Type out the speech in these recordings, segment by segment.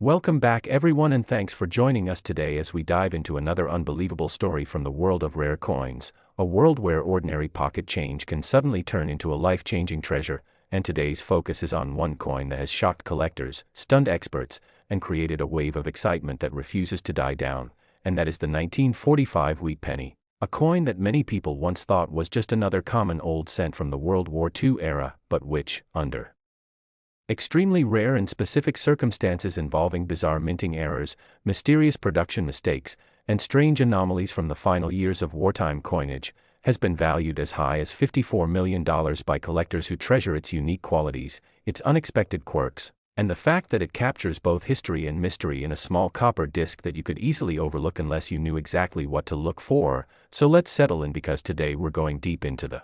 Welcome back everyone and thanks for joining us today as we dive into another unbelievable story from the world of rare coins, a world where ordinary pocket change can suddenly turn into a life-changing treasure, and today's focus is on one coin that has shocked collectors, stunned experts, and created a wave of excitement that refuses to die down, and that is the 1945 wheat penny, a coin that many people once thought was just another common old cent from the World War II era, but which, under extremely rare and specific circumstances involving bizarre minting errors, mysterious production mistakes, and strange anomalies from the final years of wartime coinage, has been valued as high as $54 million by collectors who treasure its unique qualities, its unexpected quirks, and the fact that it captures both history and mystery in a small copper disc that you could easily overlook unless you knew exactly what to look for. So let's settle in, because today we're going deep into the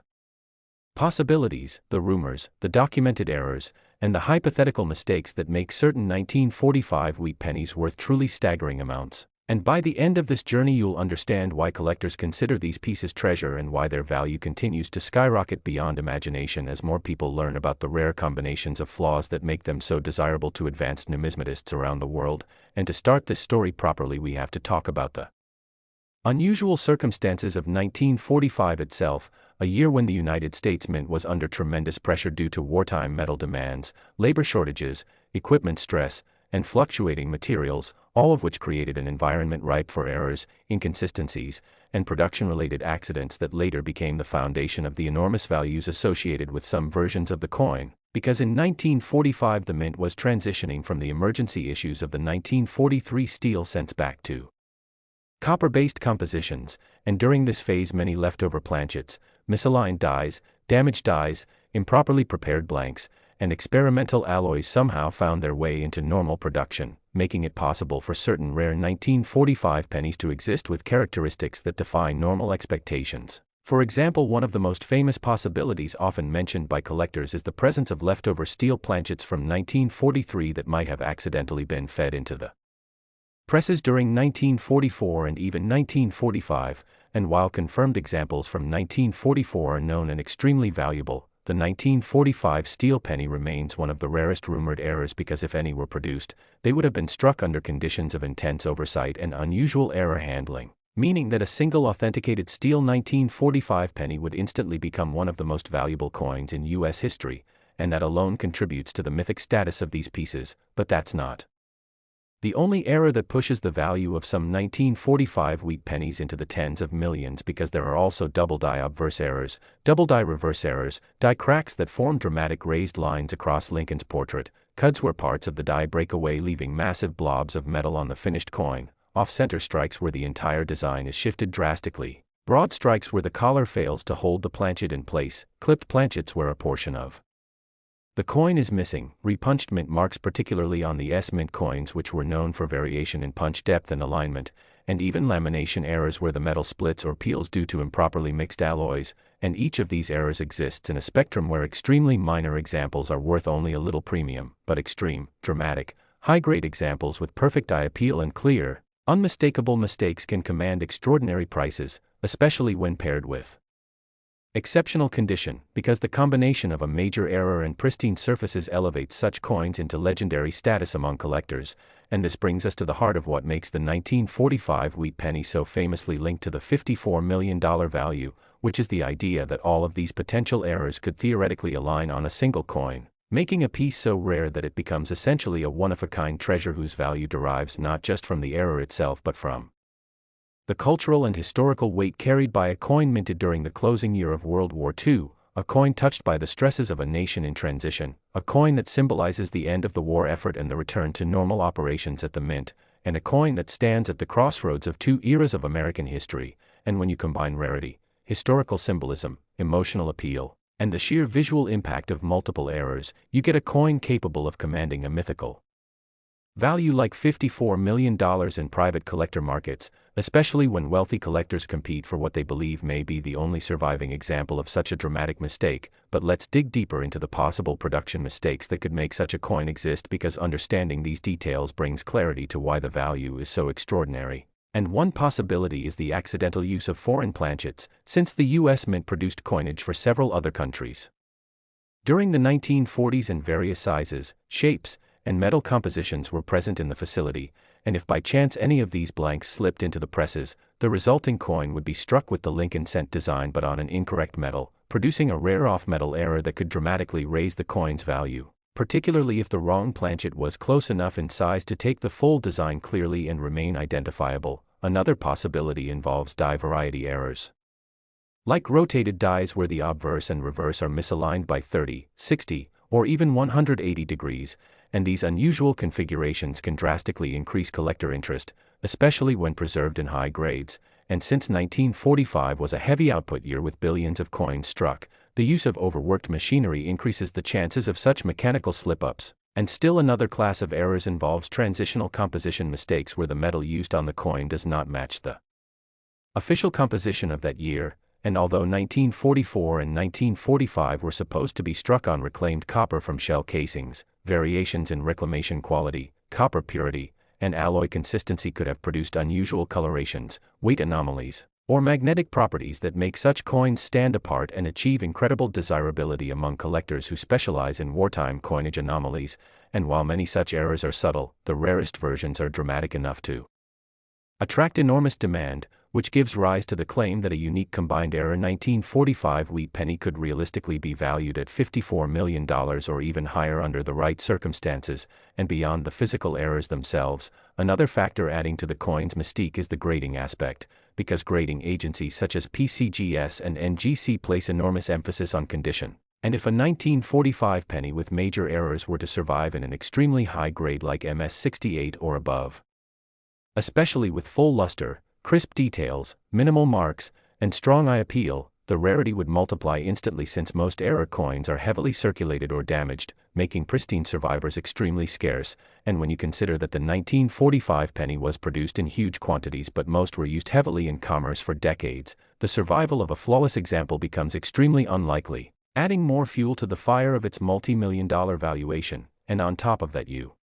possibilities, the rumors, the documented errors, and the hypothetical mistakes that make certain 1945 wheat pennies worth truly staggering amounts. And by the end of this journey you'll understand why collectors consider these pieces treasure and why their value continues to skyrocket beyond imagination as more people learn about the rare combinations of flaws that make them so desirable to advanced numismatists around the world. And to start this story properly, we have to talk about the unusual circumstances of 1945 itself, a year when the United States Mint was under tremendous pressure due to wartime metal demands, labor shortages, equipment stress, and fluctuating materials, all of which created an environment ripe for errors, inconsistencies, and production-related accidents that later became the foundation of the enormous values associated with some versions of the coin. Because in 1945 the Mint was transitioning from the emergency issues of the 1943 steel cents back to copper-based compositions, and during this phase many leftover planchets, misaligned dies, damaged dies, improperly prepared blanks, and experimental alloys somehow found their way into normal production, making it possible for certain rare 1945 pennies to exist with characteristics that defy normal expectations. For example, one of the most famous possibilities often mentioned by collectors is the presence of leftover steel planchets from 1943 that might have accidentally been fed into the presses during 1944 and even 1945, and while confirmed examples from 1944 are known and extremely valuable, the 1945 steel penny remains one of the rarest rumored errors because if any were produced, they would have been struck under conditions of intense oversight and unusual error handling, meaning that a single authenticated steel 1945 penny would instantly become one of the most valuable coins in U.S. history, and that alone contributes to the mythic status of these pieces. But that's not the only error that pushes the value of some 1945 wheat pennies into the tens of millions, because there are also double die obverse errors, double die reverse errors, die cracks that form dramatic raised lines across Lincoln's portrait, cuts where parts of the die break away leaving massive blobs of metal on the finished coin, off-center strikes where the entire design is shifted drastically, broad strikes where the collar fails to hold the planchet in place, clipped planchets where a portion of the coin is missing, repunched mint marks particularly on the S-mint coins which were known for variation in punch depth and alignment, and even lamination errors where the metal splits or peels due to improperly mixed alloys, and each of these errors exists in a spectrum where extremely minor examples are worth only a little premium, but extreme, dramatic, high-grade examples with perfect eye appeal and clear, unmistakable mistakes can command extraordinary prices, especially when paired with exceptional condition, because the combination of a major error and pristine surfaces elevates such coins into legendary status among collectors. And this brings us to the heart of what makes the 1945 wheat penny so famously linked to the $54 million value, which is the idea that all of these potential errors could theoretically align on a single coin, making a piece so rare that it becomes essentially a one-of-a-kind treasure whose value derives not just from the error itself but from the cultural and historical weight carried by a coin minted during the closing year of World War II, a coin touched by the stresses of a nation in transition, a coin that symbolizes the end of the war effort and the return to normal operations at the Mint, and a coin that stands at the crossroads of two eras of American history. And when you combine rarity, historical symbolism, emotional appeal, and the sheer visual impact of multiple errors, you get a coin capable of commanding a mythical value like $54 million in private collector markets, especially when wealthy collectors compete for what they believe may be the only surviving example of such a dramatic mistake. But let's dig deeper into the possible production mistakes that could make such a coin exist, because understanding these details brings clarity to why the value is so extraordinary. And one possibility is the accidental use of foreign planchets, since the U.S. Mint produced coinage for several other countries during the 1940s in various sizes, shapes, and metal compositions were present in the facility, and if by chance any of these blanks slipped into the presses, the resulting coin would be struck with the Lincoln cent design but on an incorrect metal, producing a rare off-metal error that could dramatically raise the coin's value, particularly if the wrong planchet was close enough in size to take the full design clearly and remain identifiable. Another possibility involves die variety errors. Like rotated dies where the obverse and reverse are misaligned by 30, 60, or even 180 degrees, and these unusual configurations can drastically increase collector interest, especially when preserved in high grades, and since 1945 was a heavy output year with billions of coins struck, the use of overworked machinery increases the chances of such mechanical slip-ups. And still another class of errors involves transitional composition mistakes where the metal used on the coin does not match the official composition of that year, and although 1944 and 1945 were supposed to be struck on reclaimed copper from shell casings, variations in reclamation quality, copper purity, and alloy consistency could have produced unusual colorations, weight anomalies, or magnetic properties that make such coins stand apart and achieve incredible desirability among collectors who specialize in wartime coinage anomalies, and while many such errors are subtle, the rarest versions are dramatic enough to attract enormous demand, which gives rise to the claim that a unique combined error 1945 wheat penny could realistically be valued at $54 million or even higher under the right circumstances. And beyond the physical errors themselves, another factor adding to the coin's mystique is the grading aspect, because grading agencies such as PCGS and NGC place enormous emphasis on condition. And if a 1945 penny with major errors were to survive in an extremely high grade like MS68 or above, especially with full luster, crisp details, minimal marks, and strong eye appeal, the rarity would multiply instantly since most error coins are heavily circulated or damaged, making pristine survivors extremely scarce. And when you consider that the 1945 penny was produced in huge quantities but most were used heavily in commerce for decades, the survival of a flawless example becomes extremely unlikely, adding more fuel to the fire of its multi-million-dollar valuation. And on top of that, you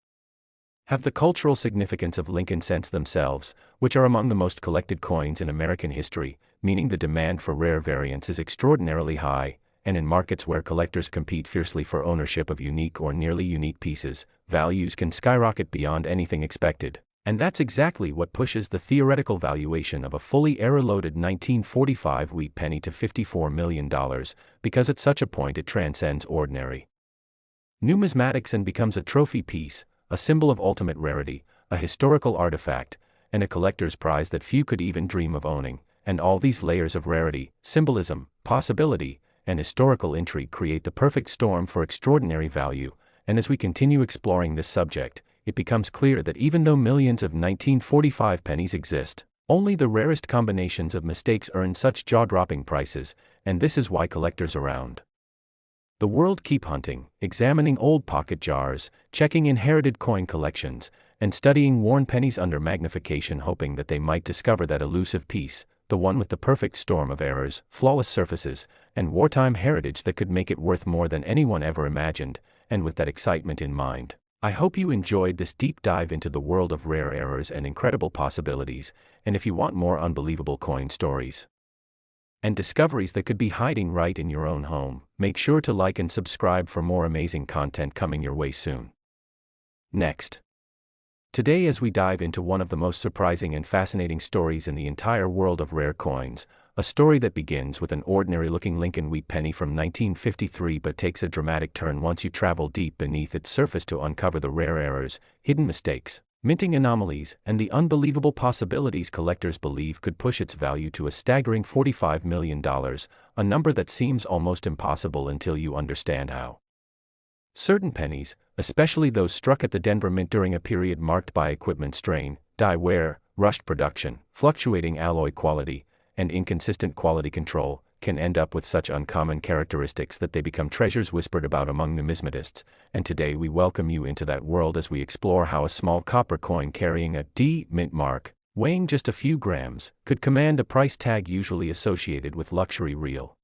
have the cultural significance of Lincoln cents themselves, which are among the most collected coins in American history, meaning the demand for rare variants is extraordinarily high, and in markets where collectors compete fiercely for ownership of unique or nearly unique pieces, values can skyrocket beyond anything expected. And that's exactly what pushes the theoretical valuation of a fully error-loaded 1945 wheat penny to $54 million, because at such a point it transcends ordinary numismatics and becomes a trophy piece, a symbol of ultimate rarity, a historical artifact, and a collector's prize that few could even dream of owning. And all these layers of rarity, symbolism, possibility, and historical intrigue create the perfect storm for extraordinary value. And as we continue exploring this subject, it becomes clear that even though millions of 1945 pennies exist, only the rarest combinations of mistakes earn such jaw-dropping prices, and this is why collectors around the world keep hunting, examining old pocket jars, checking inherited coin collections, and studying worn pennies under magnification, hoping that they might discover that elusive piece, the one with the perfect storm of errors, flawless surfaces, and wartime heritage that could make it worth more than anyone ever imagined. And with that excitement in mind, I hope you enjoyed this deep dive into the world of rare errors and incredible possibilities. And if you want more unbelievable coin stories and discoveries that could be hiding right in your own home, make sure to like and subscribe for more amazing content coming your way soon. Next. Today, as we dive into one of the most surprising and fascinating stories in the entire world of rare coins, a story that begins with an ordinary-looking Lincoln wheat penny from 1953 but takes a dramatic turn once you travel deep beneath its surface to uncover the rare errors, hidden mistakes, minting anomalies, and the unbelievable possibilities collectors believe could push its value to a staggering $45 million, a number that seems almost impossible until you understand how certain pennies, especially those struck at the Denver Mint during a period marked by equipment strain, die wear, rushed production, fluctuating alloy quality, and inconsistent quality control, can end up with such uncommon characteristics that they become treasures whispered about among numismatists. And today we welcome you into that world as we explore how a small copper coin carrying a D mint mark, weighing just a few grams, could command a price tag usually associated with luxury real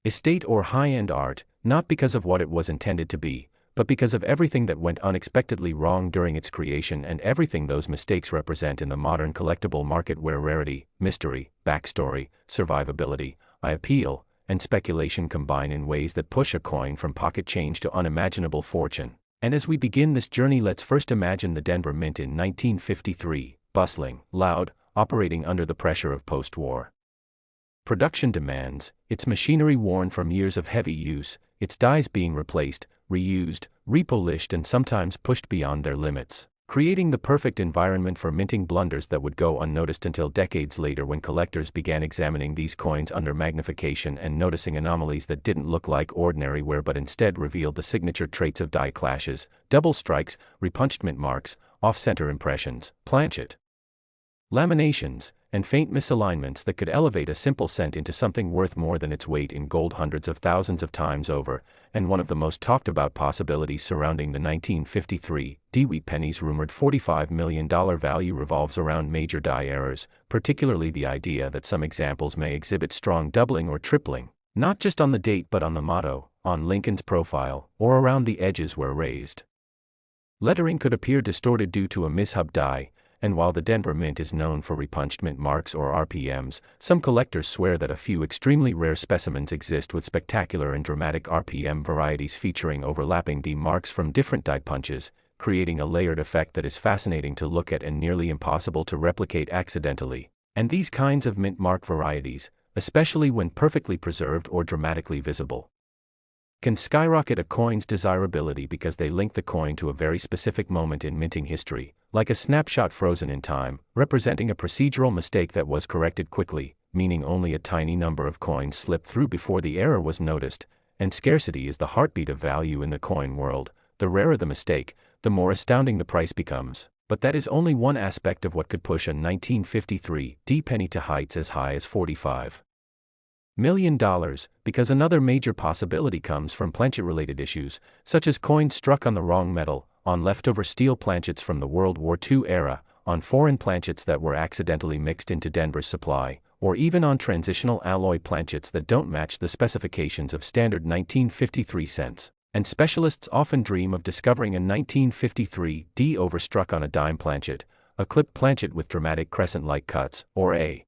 estate or high-end art, not because of what it was intended to be, but because of everything that went unexpectedly wrong during its creation and everything those mistakes represent in the modern collectible market where rarity, mystery, backstory, survivability, eye appeal, and speculation combine in ways that push a coin from pocket change to unimaginable fortune. And as we begin this journey, let's first imagine the Denver Mint in 1953, bustling, loud, operating under the pressure of post-war production demands, its machinery worn from years of heavy use, its dies being replaced, reused, repolished and sometimes pushed beyond their limits, creating the perfect environment for minting blunders that would go unnoticed until decades later when collectors began examining these coins under magnification and noticing anomalies that didn't look like ordinary ware but instead revealed the signature traits of die clashes, double strikes, repunched mint marks, off-center impressions, planchet laminations, and faint misalignments that could elevate a simple cent into something worth more than its weight in gold hundreds of thousands of times over. And one of the most talked about possibilities surrounding the 1953 D-Wheat penny's rumored $45 million value revolves around major die errors, particularly the idea that some examples may exhibit strong doubling or tripling, not just on the date but on the motto, on Lincoln's profile, or around the edges where raised. Lettering could appear distorted due to a mishap die. And while the Denver Mint is known for repunched mint marks or RPMs, some collectors swear that a few extremely rare specimens exist with spectacular and dramatic RPM varieties featuring overlapping D marks from different die punches, creating a layered effect that is fascinating to look at and nearly impossible to replicate accidentally. And these kinds of mint mark varieties, especially when perfectly preserved or dramatically visible, can skyrocket a coin's desirability because they link the coin to a very specific moment in minting history, like a snapshot frozen in time, representing a procedural mistake that was corrected quickly, meaning only a tiny number of coins slipped through before the error was noticed. And scarcity is the heartbeat of value in the coin world. The rarer the mistake, the more astounding the price becomes. But that is only one aspect of what could push a 1953 D penny to heights as high as $45 million, because another major possibility comes from planchet-related issues, such as coins struck on the wrong metal, on leftover steel planchets from the World War II era, on foreign planchets that were accidentally mixed into Denver's supply, or even on transitional alloy planchets that don't match the specifications of standard 1953 cents. And specialists often dream of discovering a 1953 D overstruck on a dime planchet, a clipped planchet with dramatic crescent-like cuts, or a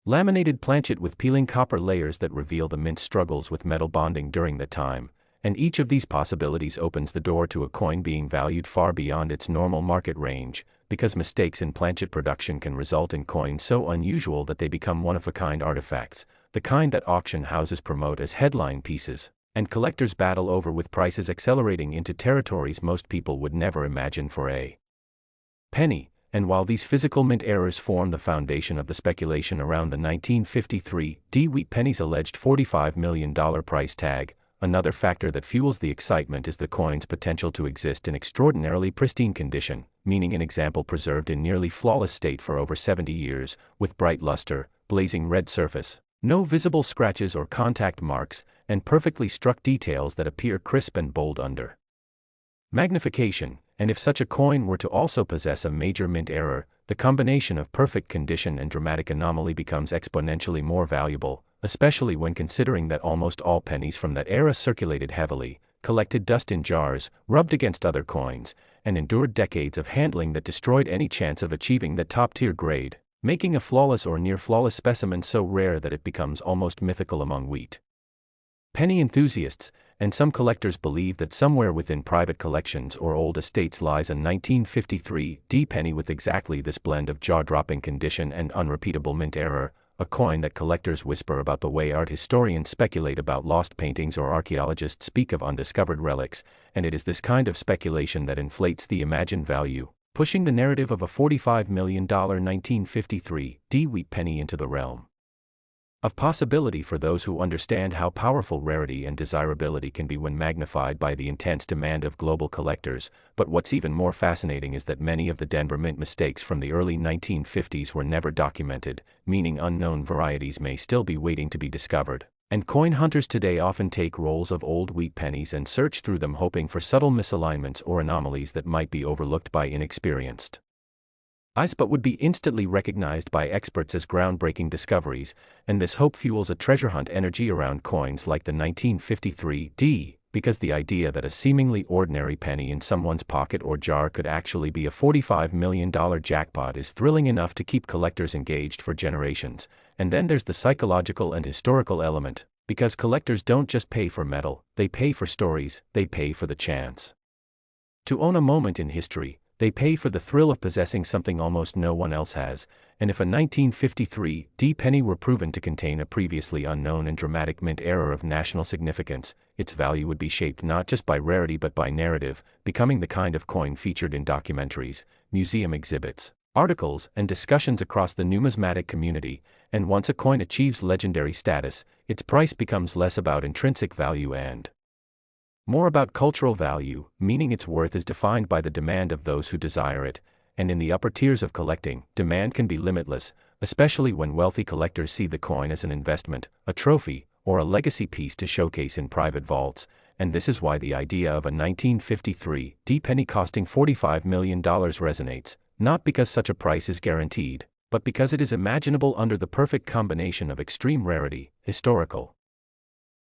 laminated planchet with peeling copper layers that reveal the mint's struggles with metal bonding during that time. And each of these possibilities opens the door to a coin being valued far beyond its normal market range, because mistakes in planchet production can result in coins so unusual that they become one-of-a-kind artifacts, the kind that auction houses promote as headline pieces, and collectors battle over with prices accelerating into territories most people would never imagine for a penny. And while these physical mint errors form the foundation of the speculation around the 1953 D-Wheat penny's alleged $45 million price tag, another factor that fuels the excitement is the coin's potential to exist in extraordinarily pristine condition, meaning an example preserved in nearly flawless state for over 70 years, with bright luster, blazing red surface, no visible scratches or contact marks, and perfectly struck details that appear crisp and bold under magnification. And if such a coin were to also possess a major mint error, the combination of perfect condition and dramatic anomaly becomes exponentially more valuable, especially when considering that almost all pennies from that era circulated heavily, collected dust in jars, rubbed against other coins, and endured decades of handling that destroyed any chance of achieving that top-tier grade, making a flawless or near-flawless specimen so rare that it becomes almost mythical among wheat penny enthusiasts. And some collectors believe that somewhere within private collections or old estates lies a 1953 D penny with exactly this blend of jaw-dropping condition and unrepeatable mint error, a coin that collectors whisper about the way art historians speculate about lost paintings or archaeologists speak of undiscovered relics, and it is this kind of speculation that inflates the imagined value, pushing the narrative of a $45 million 1953 D-Wheat penny into the realm of possibility for those who understand how powerful rarity and desirability can be when magnified by the intense demand of global collectors. But what's even more fascinating is that many of the Denver Mint mistakes from the early 1950s were never documented, meaning unknown varieties may still be waiting to be discovered. And coin hunters today often take rolls of old wheat pennies and search through them hoping for subtle misalignments or anomalies that might be overlooked by inexperienced eyes but would be instantly recognized by experts as groundbreaking discoveries, and this hope fuels a treasure hunt energy around coins like the 1953 D, because the idea that a seemingly ordinary penny in someone's pocket or jar could actually be a $45 million jackpot is thrilling enough to keep collectors engaged for generations. And then there's the psychological and historical element, because collectors don't just pay for metal, they pay for stories, they pay for the chance To own a moment in history, they pay for the thrill of possessing something almost no one else has, and if a 1953 D penny were proven to contain a previously unknown and dramatic mint error of national significance, its value would be shaped not just by rarity but by narrative, becoming the kind of coin featured in documentaries, museum exhibits, articles, and discussions across the numismatic community. And once a coin achieves legendary status, its price becomes less about intrinsic value and more about cultural value, meaning its worth is defined by the demand of those who desire it, and in the upper tiers of collecting, demand can be limitless, especially when wealthy collectors see the coin as an investment, a trophy, or a legacy piece to showcase in private vaults, and this is why the idea of a 1953 D penny costing $45 million resonates, not because such a price is guaranteed, but because it is imaginable under the perfect combination of extreme rarity, historical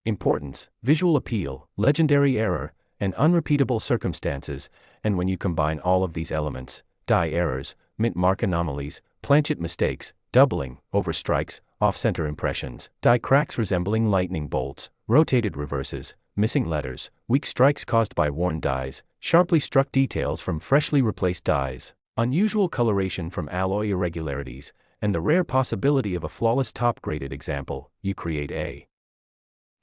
importance, visual appeal, legendary error, and unrepeatable circumstances, and when you combine all of these elements, die errors, mint mark anomalies, planchet mistakes, doubling, overstrikes, off-center impressions, die cracks resembling lightning bolts, rotated reverses, missing letters, weak strikes caused by worn dies, sharply struck details from freshly replaced dies, unusual coloration from alloy irregularities, and the rare possibility of a flawless top-graded example, you create a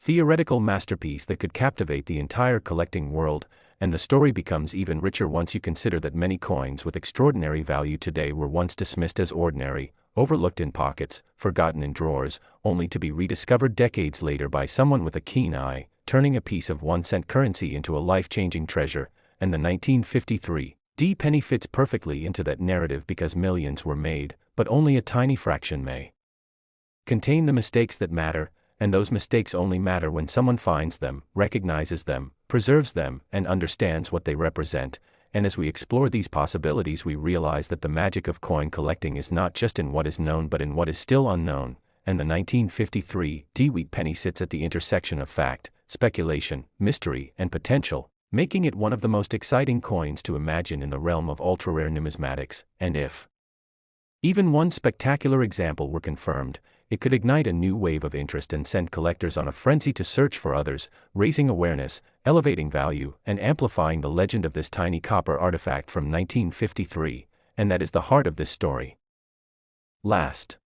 theoretical masterpiece that could captivate the entire collecting world, and the story becomes even richer once you consider that many coins with extraordinary value today were once dismissed as ordinary, overlooked in pockets, forgotten in drawers, only to be rediscovered decades later by someone with a keen eye, turning a piece of 1-cent currency into a life-changing treasure. And the 1953 D penny fits perfectly into that narrative because millions were made, but only a tiny fraction may contain the mistakes that matter, and those mistakes only matter when someone finds them, recognizes them, preserves them, and understands what they represent. And as we explore these possibilities, we realize that the magic of coin collecting is not just in what is known but in what is still unknown, and the 1953 D wheat penny sits at the intersection of fact, speculation, mystery, and potential, making it one of the most exciting coins to imagine in the realm of ultra-rare numismatics. And if even one spectacular example were confirmed, it could ignite a new wave of interest and send collectors on a frenzy to search for others, raising awareness, elevating value, and amplifying the legend of this tiny copper artifact from 1953, and that is the heart of this story. Last.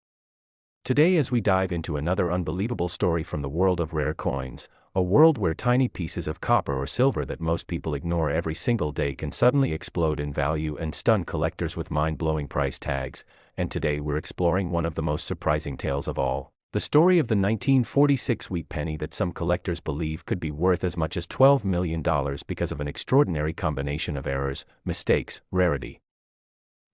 Today, as we dive into another unbelievable story from the world of rare coins, a world where tiny pieces of copper or silver that most people ignore every single day can suddenly explode in value and stun collectors with mind-blowing price tags, and today we're exploring one of the most surprising tales of all, the story of the 1946 wheat penny that some collectors believe could be worth as much as $12 million because of an extraordinary combination of errors, mistakes, rarity,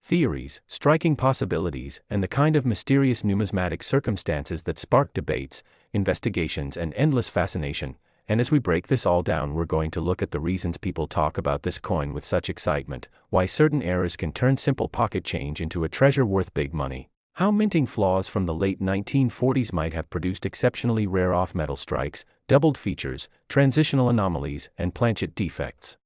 theories, striking possibilities, and the kind of mysterious numismatic circumstances that spark debates, investigations, and endless fascination. And as we break this all down, we're going to look at the reasons people talk about this coin with such excitement, why certain errors can turn simple pocket change into a treasure worth big money, how minting flaws from the late 1940s might have produced exceptionally rare off-metal strikes, doubled features, transitional anomalies, and planchet defects,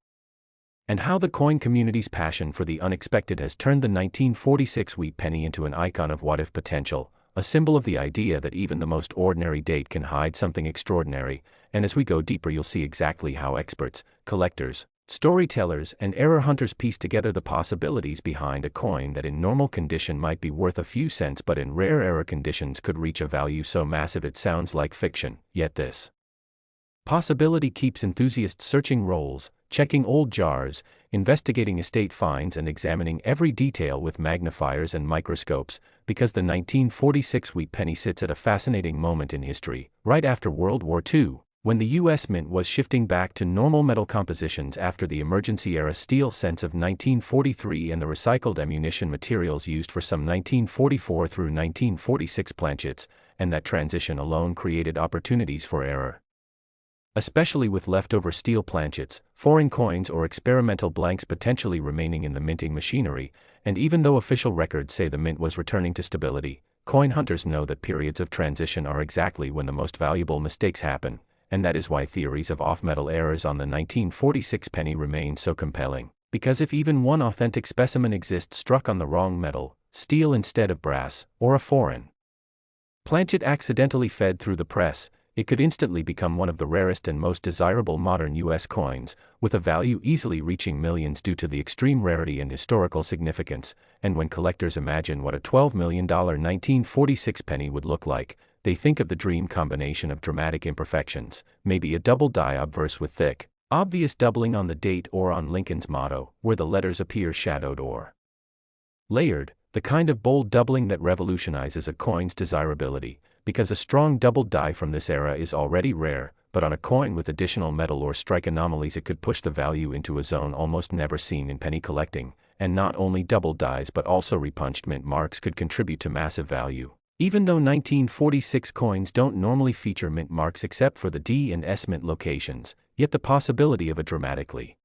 and how the coin community's passion for the unexpected has turned the 1946 wheat penny into an icon of what-if potential, a symbol of the idea that even the most ordinary date can hide something extraordinary. And as we go deeper, you'll see exactly how experts, collectors, storytellers, and error hunters piece together the possibilities behind a coin that in normal condition might be worth a few cents but in rare error conditions could reach a value so massive it sounds like fiction. Yet this possibility keeps enthusiasts searching rolls, checking old jars, investigating estate finds, and examining every detail with magnifiers and microscopes, because the 1946 wheat penny sits at a fascinating moment in history, right after World War II, when the U.S. Mint was shifting back to normal metal compositions after the emergency-era steel sense of 1943 and the recycled ammunition materials used for some 1944 through 1946 planchets, and that transition alone created opportunities for error, especially with leftover steel planchets, foreign coins, or experimental blanks potentially remaining in the minting machinery. And even though official records say the mint was returning to stability, coin hunters know that periods of transition are exactly when the most valuable mistakes happen, and that is why theories of off-metal errors on the 1946 penny remain so compelling. Because if even one authentic specimen exists struck on the wrong metal, steel instead of brass, or a foreign planchet accidentally fed through the press, it could instantly become one of the rarest and most desirable modern U.S. coins, with a value easily reaching millions due to the extreme rarity and historical significance. And when collectors imagine what a $12 million 1946 penny would look like, they think of the dream combination of dramatic imperfections, maybe a double die obverse with thick, obvious doubling on the date or on Lincoln's motto, where the letters appear shadowed or layered, the kind of bold doubling that revolutionizes a coin's desirability, because a strong double die from this era is already rare, but on a coin with additional metal or strike anomalies it could push the value into a zone almost never seen in penny collecting, and not only double dies but also repunched mint marks could contribute to massive value. Even though 1946 coins don't normally feature mint marks except for the D and S mint locations, yet the possibility of a dramatically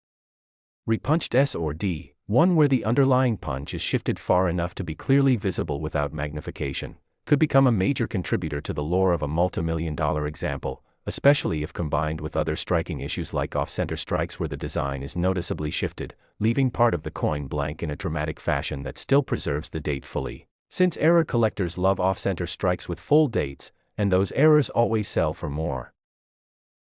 repunched S or D, one where the underlying punch is shifted far enough to be clearly visible without magnification, could become a major contributor to the lore of a multi-million-dollar example, especially if combined with other striking issues like off-center strikes where the design is noticeably shifted, leaving part of the coin blank in a dramatic fashion that still preserves the date fully. Since error collectors love off-center strikes with full dates, and those errors always sell for more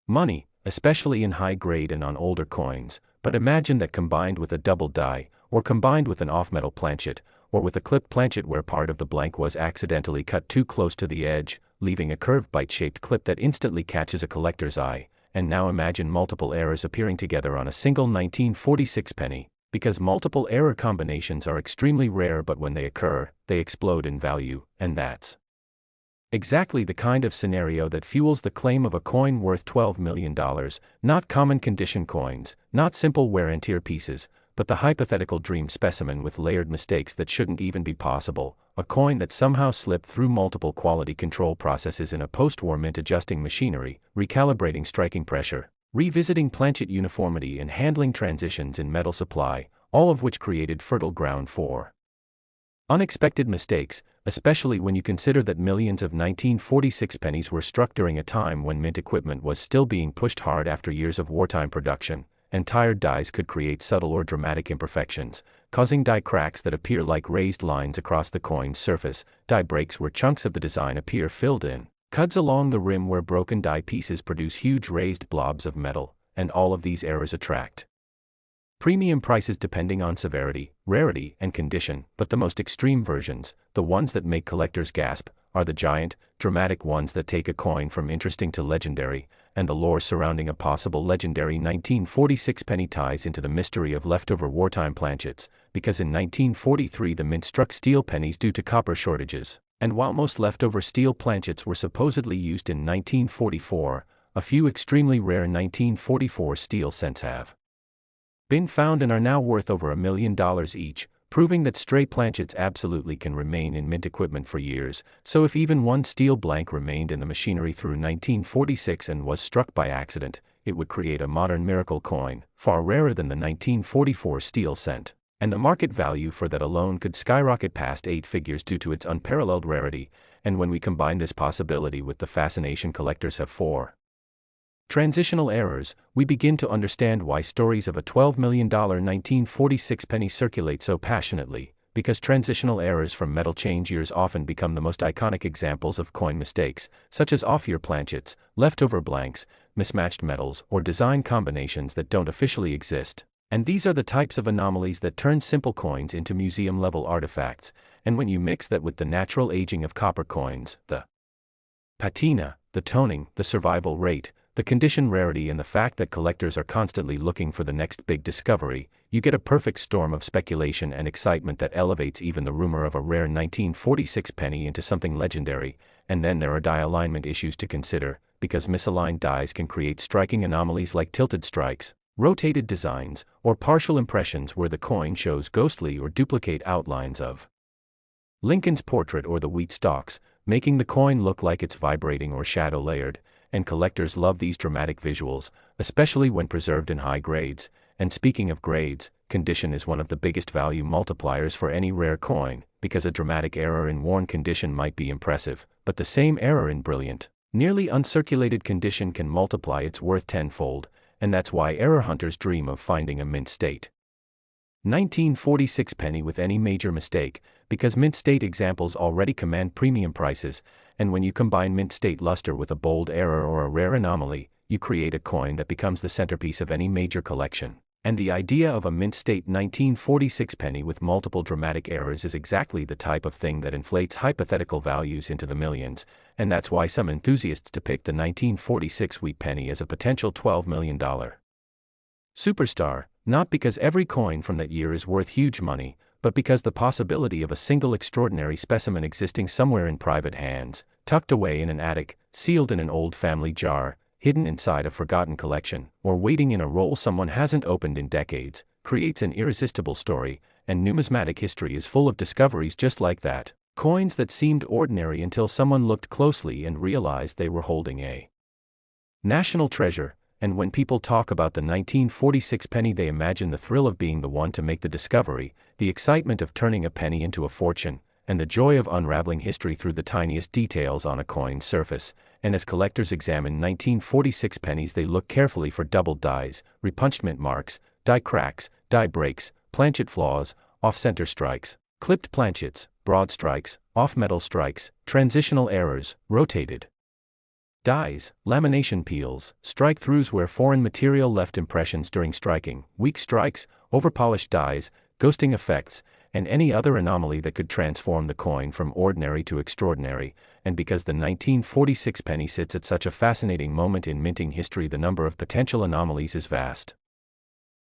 money, especially in high grade and on older coins, but imagine that combined with a double die, or combined with an off-metal planchet, or with a clipped planchet where part of the blank was accidentally cut too close to the edge, leaving a curved bite-shaped clip that instantly catches a collector's eye. And now imagine multiple errors appearing together on a single 1946 penny, because multiple error combinations are extremely rare, but when they occur, they explode in value, and that's exactly the kind of scenario that fuels the claim of a coin worth $12 million, not common condition coins, not simple wear and tear pieces, but the hypothetical dream specimen with layered mistakes that shouldn't even be possible, a coin that somehow slipped through multiple quality control processes in a post-war mint adjusting machinery, recalibrating striking pressure, revisiting planchet uniformity and handling transitions in metal supply, all of which created fertile ground for unexpected mistakes, especially when you consider that millions of 1946 pennies were struck during a time when mint equipment was still being pushed hard after years of wartime production, and tired dies could create subtle or dramatic imperfections, causing die cracks that appear like raised lines across the coin's surface, die breaks where chunks of the design appear filled in, cuts along the rim where broken die pieces produce huge raised blobs of metal, and all of these errors attract premium prices depending on severity, rarity, and condition, but the most extreme versions, the ones that make collectors gasp, are the giant, dramatic ones that take a coin from interesting to legendary, and the lore surrounding a possible legendary 1946 penny ties into the mystery of leftover wartime planchets, because in 1943 the mint struck steel pennies due to copper shortages, and while most leftover steel planchets were supposedly used in 1944, a few extremely rare 1944 steel cents have been found and are now worth over $1 million each, proving that stray planchets absolutely can remain in mint equipment for years. So if even one steel blank remained in the machinery through 1946 and was struck by accident, it would create a modern miracle coin, far rarer than the 1944 steel cent, and the market value for that alone could skyrocket past 8 figures due to its unparalleled rarity. And when we combine this possibility with the fascination collectors have for transitional errors, we begin to understand why stories of a $12 million 1946 penny circulate so passionately, because transitional errors from metal change years often become the most iconic examples of coin mistakes, such as off-year planchets, leftover blanks, mismatched metals, or design combinations that don't officially exist. And these are the types of anomalies that turn simple coins into museum-level artifacts, and when you mix that with the natural aging of copper coins, the patina, the toning, the survival rate, the condition rarity, and the fact that collectors are constantly looking for the next big discovery, you get a perfect storm of speculation and excitement that elevates even the rumor of a rare 1946 penny into something legendary. And then there are die alignment issues to consider, because misaligned dies can create striking anomalies like tilted strikes, rotated designs, or partial impressions where the coin shows ghostly or duplicate outlines of Lincoln's portrait or the wheat stalks, making the coin look like it's vibrating or shadow layered. And collectors love these dramatic visuals, especially when preserved in high grades. And speaking of grades, condition is one of the biggest value multipliers for any rare coin, because a dramatic error in worn condition might be impressive, but the same error in brilliant, nearly uncirculated condition can multiply its worth tenfold, and that's why error hunters dream of finding a mint state 1946 penny with any major mistake, because mint state examples already command premium prices, And when you combine mint state luster with a bold error or a rare anomaly, you create a coin that becomes the centerpiece of any major collection. And the idea of a mint state 1946 penny with multiple dramatic errors is exactly the type of thing that inflates hypothetical values into the millions, and that's why some enthusiasts depict the 1946 wheat penny as a potential $12 million superstar, not because every coin from that year is worth huge money, but because the possibility of a single extraordinary specimen existing somewhere in private hands, tucked away in an attic, sealed in an old family jar, hidden inside a forgotten collection, or waiting in a roll someone hasn't opened in decades, creates an irresistible story, and numismatic history is full of discoveries just like that. Coins that seemed ordinary until someone looked closely and realized they were holding a national treasure. And when people talk about the 1946 penny, they imagine the thrill of being the one to make the discovery, the excitement of turning a penny into a fortune, and the joy of unraveling history through the tiniest details on a coin's surface. And as collectors examine 1946 pennies, they look carefully for doubled dies, repunchment marks, die cracks, die breaks, planchet flaws, off-center strikes, clipped planchets, broad strikes, off-metal strikes, transitional errors, rotated dies, lamination peels, strike-throughs where foreign material left impressions during striking, weak strikes, overpolished dies, ghosting effects, and any other anomaly that could transform the coin from ordinary to extraordinary. And because the 1946 penny sits at such a fascinating moment in minting history, the number of potential anomalies is vast.